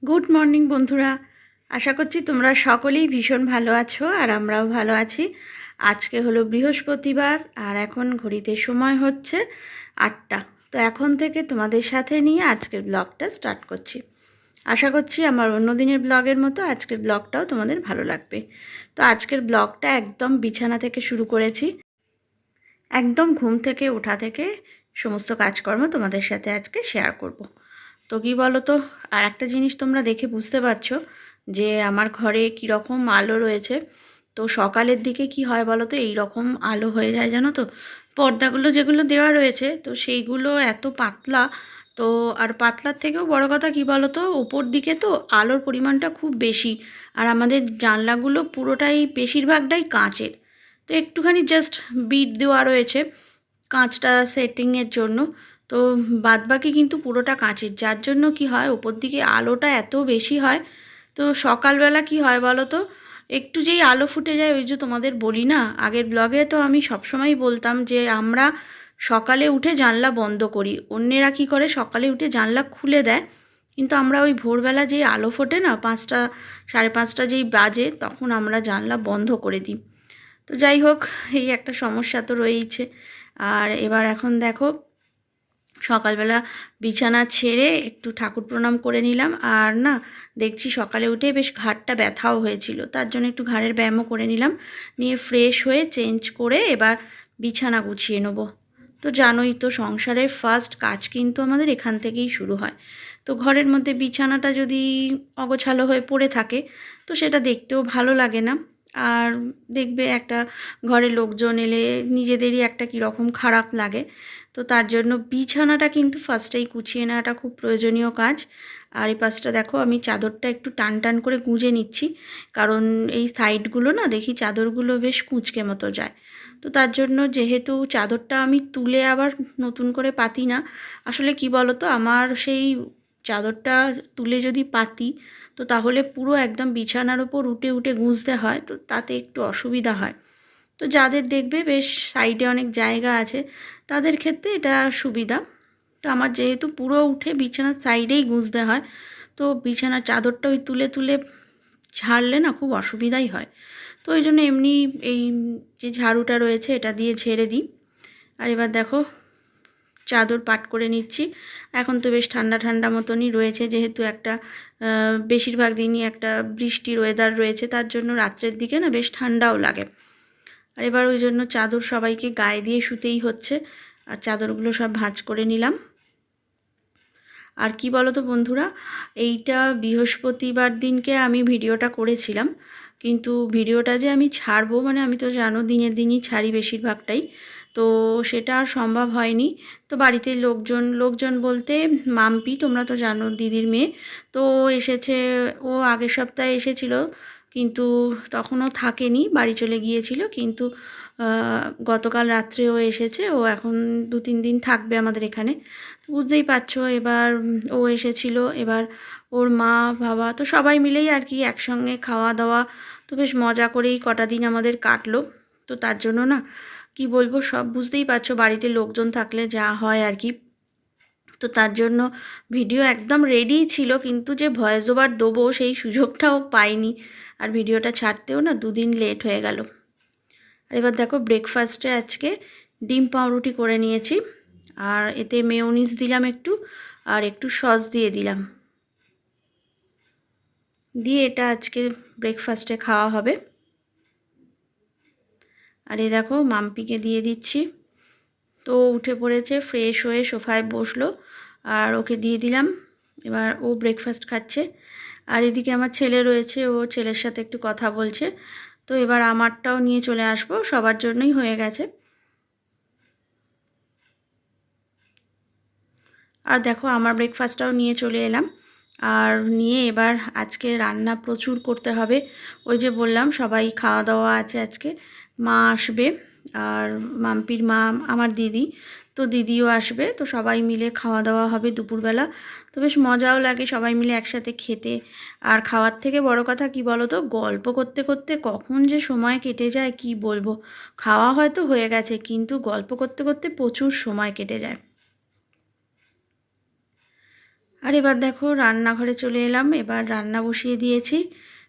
Good morning বন্ধুরা, আশা করছি তোমরা সকলেই ভীষণ ভালো আছো আর আমরাও ভালো আছি। আজকে হলো বৃহস্পতিবার আর এখন ঘড়িতে সময় হচ্ছে 8টা। তো এখন থেকে তোমাদের সাথে নিয়ে আজকের ব্লগটা স্টার্ট করছি। আশা করছি আমার অন্য দিনের ব্লগের মতো আজকের ব্লগটাও তোমাদের ভালো লাগবে। তো আজকের ব্লগটা একদম বিছানা থেকে শুরু করেছি, একদম ঘুম থেকে ওঠা থেকে সমস্ত কাজকর্ম তোমাদের সাথে আজকে শেয়ার করব। তো কী বলো তো, আর একটা জিনিস তোমরা দেখে বুঝতে পারছো যে আমার ঘরে কীরকম আলো রয়েছে। তো সকালের দিকে কি হয় বলো তো, এইরকম আলো হয়ে যায় জানো তো। পর্দাগুলো যেগুলো দেওয়া রয়েছে তো সেইগুলো এত পাতলা, তো আর পাতলার থেকেও বড় কথা কি বলো তো, ওপর দিকে তো আলোর পরিমাণটা খুব বেশি। আর আমাদের জানলাগুলো পুরোটাই বেশিরভাগটাই কাঁচের। তো একটুখানি জাস্ট বিট দেওয়া রয়েছে কাঁচটা সেটিংয়ের জন্য। তো বাদবাকি কিন্তু পুরোটা কাঁচের, যার জন্য কি হয় ওপর দিকে আলোটা এত বেশি হয়। তো সকালবেলা কি হয় বলো তো, একটু যেই আলো ফুটে যায়, ওই যে তোমাদের বলি না আগের ব্লগে, তো আমি সবসময়ই বলতাম যে আমরা সকালে উঠে জানলা বন্ধ করি, অন্যেরা কি করে সকালে উঠে জানলা খুলে দেয়, কিন্তু আমরা ওই ভোরবেলা যেই আলো ফোটে না 5টা 5:30 যেই বাজে, তখন আমরা জানলা বন্ধ করে দিই। তো যাই হোক, এই একটা সমস্যা তো রয়েইছে। আর এবার এখন দেখো সকালবেলা বিছানা ছেড়ে একটু ঠাকুর প্রণাম করে নিলাম। আর না, দেখছি সকালে উঠে বেশ ঘাড়টা ব্যথাও হয়েছিল, তার জন্য একটু ঘাড়ের ব্যায়ামও করে নিলাম। নিয়ে ফ্রেশ হয়ে চেঞ্জ করে এবার বিছানা গুছিয়ে নেব। তো জানোই তো, সংসারের ফার্স্ট কাজ কিন্তু আমাদের এখান থেকেই শুরু হয়। তো ঘরের মধ্যে বিছানাটা যদি অগোছালো হয়ে পড়ে থাকে তো সেটা দেখতেও ভালো লাগে না। আর দেখবে একটা ঘরে লোকজন এলে নিজেদেরই একটা কীরকম খারাপ লাগে। তো তার জন্য বিছানাটা কিন্তু ফার্স্টেই গুছিয়ে নেওয়াটা খুব প্রয়োজনীয় কাজ। আর এই পাশটা দেখো আমি চাদরটা একটু টান টান করে গুঁজে নিচ্ছি, কারণ এই সাইডগুলো না দেখি চাদরগুলো বেশ কুঁচকে মতো যায়। তো তার জন্য যেহেতু চাদরটা আমি তুলে আবার নতুন করে পাতি না, আসলে কি বলো তো, আমার সেই চাদরটা তুলে যদি পাতি তো তাহলে পুরো একদম বিছানার ওপর উঠে উঠে গুঁজতে হয়, তো তাতে একটু অসুবিধা হয়। তো যাদের দেখবে বেশ সাইডে অনেক জায়গা আছে তাদের ক্ষেত্রে এটা সুবিধা। তো আমার যেহেতু পুরো উঠে বিছানার সাইডেই গুঁজতে হয়, তো বিছানার চাদরটা ওই তুলে তুলে ঝাড়লে না খুব অসুবিধাই হয়। তো ওই জন্য এমনি এই যে ঝাড়ুটা রয়েছে এটা দিয়ে ঝেড়ে দিই। আর এবার দেখো চাদর পাট করে নিচ্ছি। এখন তো বেশ ঠান্ডা ঠান্ডা মতনই রয়েছে, যেহেতু একটা বেশিরভাগ দিনই একটা বৃষ্টির ওয়েদার রয়েছে, তার জন্য রাত্রের দিকে না বেশ ঠান্ডাও লাগে। আর এবার ওই জন্য চাদর সবাইকে গায়ে দিয়ে শুতেই হচ্ছে। আর চাদরগুলো সব ভাঁজ করে নিলাম। আর কি বলো তো বন্ধুরা, এইটা বৃহস্পতিবার দিনকে আমি ভিডিওটা করেছিলাম, কিন্তু ভিডিওটা যে আমি ছাড়বো, মানে আমি তো জানো দিনের দিনই ছাড়ি বেশিরভাগটাই, তো সেটা আর সম্ভব হয়নি। তো বাড়িতে লোকজন বলতে মাম্পি, তোমরা তো জানো দিদির মেয়ে, তো এসেছে। ও আগের সপ্তাহে এসেছিল, কিন্তু তখনও থাকেনি, বাড়ি চলে গিয়েছিল। কিন্তু গতকাল রাত্রেও এসেছে, ও এখন 2-3 দিন থাকবে আমাদের এখানে। তো বুঝতেই পারছো, এবার ও এসেছিল, এবার ওর মা বাবা তো সবাই মিলেই আর কি একসঙ্গে খাওয়া দাওয়া, তো বেশ মজা করেই কটা দিন আমাদের কাটলো। তো তার জন্য না কি বলবো, সব বুঝতেই পারছো বাড়িতে লোকজন থাকলে যা হয় আর কি। তো তার জন্য ভিডিও একদম রেডি ছিল, কিন্তু যে ভয়েস ওভার দেবো সেই সুযোগটাও পাইনি। আর ভিডিওটা ছাড়তেও না 2 দিন লেট হয়ে গেল। আর এবার দেখো ব্রেকফাস্টে আজকে ডিম পাউরুটি করে নিয়েছি, আর এতে মেয়োনিজ দিলাম একটু, আর একটু সস দিয়ে দিলাম, দিয়ে এটা আজকে ব্রেকফাস্টে খাওয়া হবে। আর এই দেখো মাম্পিকে দিয়ে দিচ্ছি। তো উঠে পড়েছে, ফ্রেশ হয়ে সোফায় বসলো, আর ওকে দিয়ে দিলাম। এবার ও ব্রেকফাস্ট খাচ্ছে। আর এদিকে আমার ছেলে রয়েছে, ও ছেলের সাথে একটু কথা বলছে। তো এবার আমারটাও নিয়ে চলে আসবো, সবার জন্যই হয়ে গেছে। আর দেখো আমার ব্রেকফাস্টটাও নিয়ে চলে এলাম। আর নিয়ে এবার আজকে রান্না প্রচুর করতে হবে। ওই যে বললাম সবাই খাওয়া দাওয়া আছে আজকে, মা আসবে আর মাম্পির মা আমার দিদি, তো দিদিও আসবে, তো সবাই মিলে খাওয়া দাওয়া হবে দুপুরবেলা। তো বেশ মজাও লাগে সবাই মিলে একসাথে খেতে। আর খাওয়ার থেকে বড় কথা কি বলো তো, গল্প করতে করতে কখন যে সময় কেটে যায় কি বলবো। খাওয়া হয়তো হয়ে গেছে কিন্তু গল্প করতে করতে প্রচুর সময় কেটে যায়। আর এবার দেখো রান্নাঘরে চলে এলাম, এবার রান্না বসিয়ে দিয়েছি।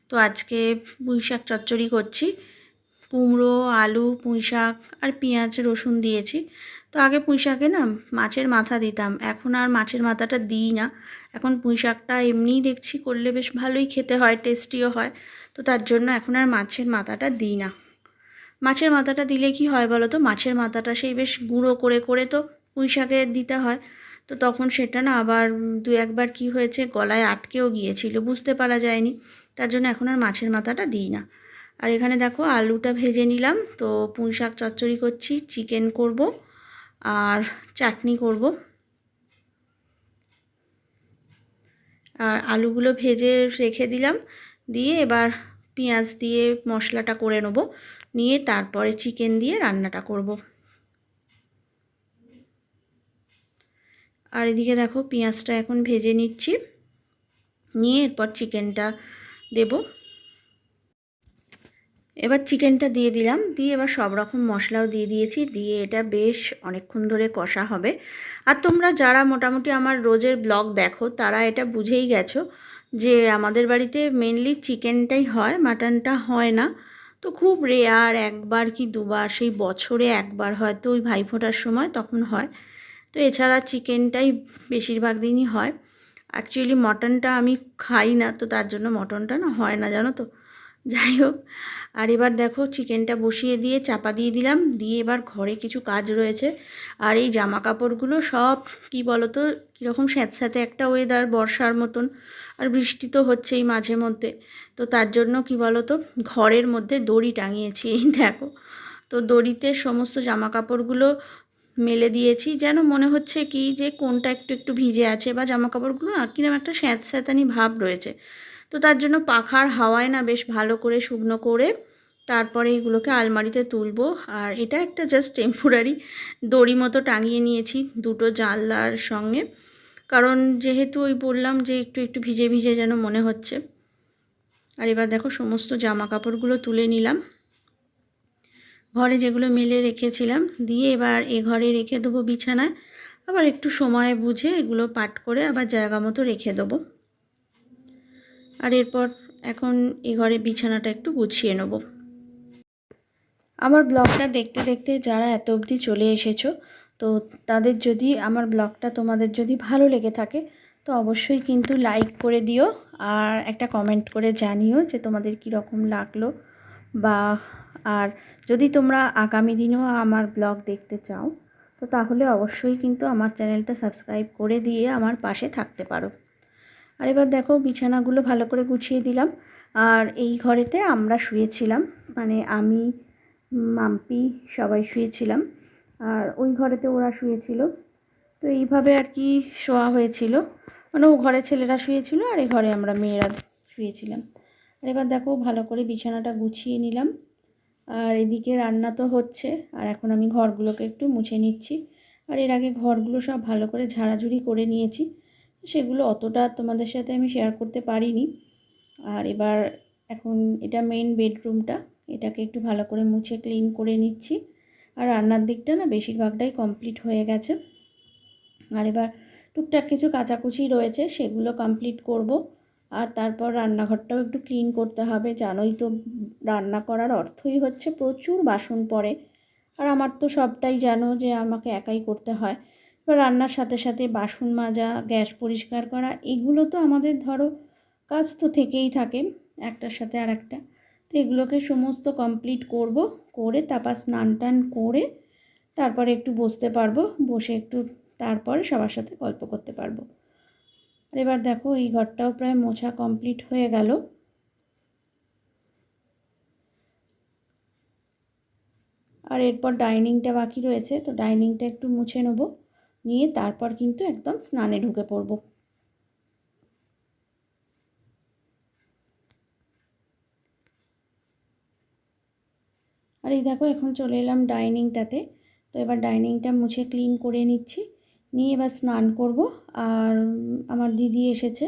তো আজকে পুঁইশাক চচ্চড়ি করছি, কুমড়ো, আলু, পুঁইশাক আর পেঁয়াজ রসুন দিয়েছি। তো আগে পুঁইশাকে না মাছের মাথা দিতাম, এখন আর মাছের মাথাটা দিই না। এখন পুঁইশাকটা এমনিই দেখছি করলে বেশ ভালোই খেতে হয়, টেস্টিও হয়। তো তার জন্য এখন আর মাছের মাথাটা দিই না। মাছের মাথাটা দিলে কি হয় বলো তো, মাছের মাথাটা সেই বেশ গুঁড়ো করে করে তো পুঁইশাকে দিতে হয়। তো তখন সেটা না আবার দু একবার কি হয়েছে গলায় আটকেও গিয়েছিল, বুঝতে পারা যায়নি। তার জন্য এখন আর মাছের মাথাটা দিই না। আর এখানে দেখো আলুটা ভেজে নিলাম, তো পুঁইশাক চচ্চড়ি করছি, চিকেন করব আর চাটনি করব। আর আলুগুলো ভেজে রেখে দিলাম, দিয়ে এবার পেঁয়াজ দিয়ে মশলাটা করে নেব, নিয়ে তারপরে চিকেন দিয়ে রান্নাটা করব। আর এদিকে দেখো পেঁয়াজটা এখন ভেজে নিচ্ছি, নিয়ে এরপর চিকেনটা দেব। এবার চিকেনটা দিয়ে দিলাম, দিয়ে এবার সব রকম মশলাও দিয়ে দিয়েছি, দিয়ে এটা বেশ অনেকক্ষণ ধরে কষা হবে। আর তোমরা যারা মোটামুটি আমার রোজের ব্লগ দেখো তারা এটা বুঝেই গেছো যে আমাদের বাড়িতে মেনলি চিকেনটাই হয়, মাটনটা হয় না। তো খুব রেয়ার একবার কি দুবার, সেই বছরে একবার হয়তো ওই ভাইফোঁটার সময় তখন হয়। তো এছাড়া চিকেনটাই বেশিরভাগ দিনই হয়। অ্যাকচুয়ালি মটনটা আমি খাই না, তো তার জন্য মটনটা না হয় না, জানো তো। যাই হোক, আর এবার দেখো চিকেনটা বসিয়ে দিয়ে চাপা দিয়ে দিলাম, দিয়ে এবার ঘরে কিছু কাজ রয়েছে। আর এই জামা কাপড়গুলো সব কি বলো তো, কীরকম স্যাঁতস্যাঁতে একটা ওয়েদার, বর্ষার মতন, আর বৃষ্টি তো হচ্ছেই মাঝে মধ্যে। তো তার জন্য কি বলো তো, ঘরের মধ্যে দড়ি টাঙিয়েছি, এই দেখো। তো দড়িতে সমস্ত জামা কাপড়গুলো মেলে দিয়েছি, যেন মনে হচ্ছে কি যে কোনটা একটু একটু ভিজে আছে, বা জামা কাপড়গুলো না কিরকম একটা স্যাঁতস্যাঁতানি ভাব রয়েছে। তো তার জন্য পাখার হাওয়ায় না বেশ ভালো করে শুকনো করে তারপরে এগুলোকে আলমারিতে তুলবো। আর এটা একটা জাস্ট টেম্পোরারি দড়ি মতো টাঙিয়ে নিয়েছি দুটো জানলার সঙ্গে, কারণ যেহেতু ওই বললাম যে একটু একটু ভিজে ভিজে যেন মনে হচ্ছে। আর এবার দেখো সমস্ত জামা কাপড়গুলো তুলে নিলাম ঘরে যেগুলো মেলে রেখেছিলাম, দিয়ে এবার এ ঘরে রেখে দেবো বিছানায়। আবার একটু সময় বুঝে এগুলো পাট করে আবার জায়গা মতো রেখে দেবো। আর এরপর এখন এ ঘরে বিছানাটা একটু গুছিয়ে নেব। আমার ব্লগটা দেখতে দেখতে যারা এত অবধি চলে এসেছো, তো তাদের যদি আমার ব্লগটা তোমাদের যদি ভালো লেগে থাকে তো অবশ্যই কিন্তু লাইক করে দিও, আর একটা কমেন্ট করে জানিও যে তোমাদের কী রকম লাগলো। বা আর যদি তোমরা আগামী দিনেও আমার ব্লগ দেখতে চাও তো তাহলে অবশ্যই কিন্তু আমার চ্যানেলটা সাবস্ক্রাইব করে দিয়ে আমার পাশে থাকতে পারো। আর এবার দেখো বিছানাগুলো ভালো করে গুছিয়ে দিলাম। আর এই ঘরেতে আমরা শুয়েছিলাম, মানে আমি, মাম্পি, সবাই শুয়েছিলাম। আর ওই ঘরেতে ওরা শুয়েছিল। তো এইভাবে আর কি শোয়া হয়েছিল, মানে ও ঘরে ছেলেরা শুয়েছিল আর এই ঘরে আমরা মেয়েরা শুয়েছিলাম। আর এবার দেখো ভালো করে বিছানাটা গুছিয়ে নিলাম। আর এদিকে রান্না তো হচ্ছে, আর এখন আমি ঘরগুলোকে একটু মুছে নিচ্ছি। আর এর আগে ঘরগুলো সব ভালো করে ঝাড়াঝুড়ি করে নিয়েছি, সেগুলো অতটা তোমাদের সাথে আমি শেয়ার করতে পারিনি। আর এবার এখন এটা মেইন বেডরুমটা, এটাকে একটু ভালো করে মুছে ক্লিন করে নিচ্ছি। আর রান্নার দিকটা না বেশিরভাগটাই কমপ্লিট হয়ে গেছে। আর এবার টুকটাক কিছু কাচাকুচি রয়েছে, সেগুলো কমপ্লিট করব। আর তারপর রান্নাঘরটাও একটু ক্লিন করতে হবে, জানোই তো রান্না করার অর্থই হচ্ছে প্রচুর বাসন পড়ে। আর আমার তো সবটাই জানো যে আমাকে একাই করতে হয়। এবার রান্নার সাথে সাথে বাসন মাজা, গ্যাস পরিষ্কার করা, এগুলো তো আমাদের ধরো কাজ তো থেকেই থাকে একটার সাথে আর একটা। তো এগুলোকে সমস্ত কমপ্লিট করব, করে তারপর স্নান টান করে তারপরে একটু বসতে পারবো, বসে একটু তারপরে সবার সাথে গল্প করতে পারবো। আর এবার দেখো এই ঘরটাও প্রায় মোছা কমপ্লিট হয়ে গেল। আর এরপর ডাইনিংটা বাকি রয়েছে, তো ডাইনিংটা একটু মুছে নেব, নিয়ে তারপর কিন্তু একদম স্নানে ঢুকে পড়ব। আর এই দেখো এখন চলে এলাম ডাইনিংটাতে। তো এবার ডাইনিংটা মুছে ক্লিন করে নিচ্ছি, নিয়ে এবার স্নান করব। আর আমার দিদি এসেছে,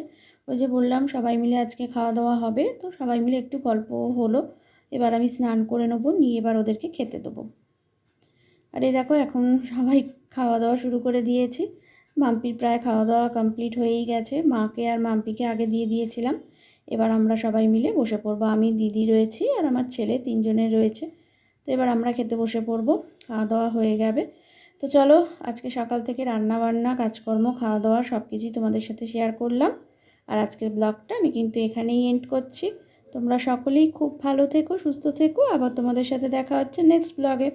ওই যে বললাম সবাই মিলে আজকে খাওয়া দাওয়া হবে, তো সবাই মিলে একটু গল্প হলো। এবার আমি স্নান করে নেবো, নিয়ে এবার ওদেরকে খেতে দেবো। আর এই দেখো এখন সবাই খাওয়া দাওয়া শুরু করে দিয়েছি। মাম্পির প্রায় খাওয়া দাওয়া কমপ্লিট হয়েই গেছে, মাকে আর মাম্পিকে আগে দিয়ে দিয়েছিলাম। এবার আমরা সবাই মিলে বসে পড়বো, আমি দিদি রয়েছি আর আমার ছেলে, 3 জনের রয়েছে। তো এবার আমরা খেতে বসে পড়বো, খাওয়া দাওয়া হয়ে যাবে। তো চলো, আজকে সকাল থেকে রান্না বান্না, কাজকর্ম, খাওয়া দাওয়া সব কিছুই তোমাদের সাথে শেয়ার করলাম। আর আজকের ব্লগটা আমি কিন্তু এখানেই এন্ড করছি। তোমরা সকলেই খুব ভালো থেকো, সুস্থ থেকো। আবার তোমাদের সাথে দেখা হচ্ছে নেক্সট ব্লগে।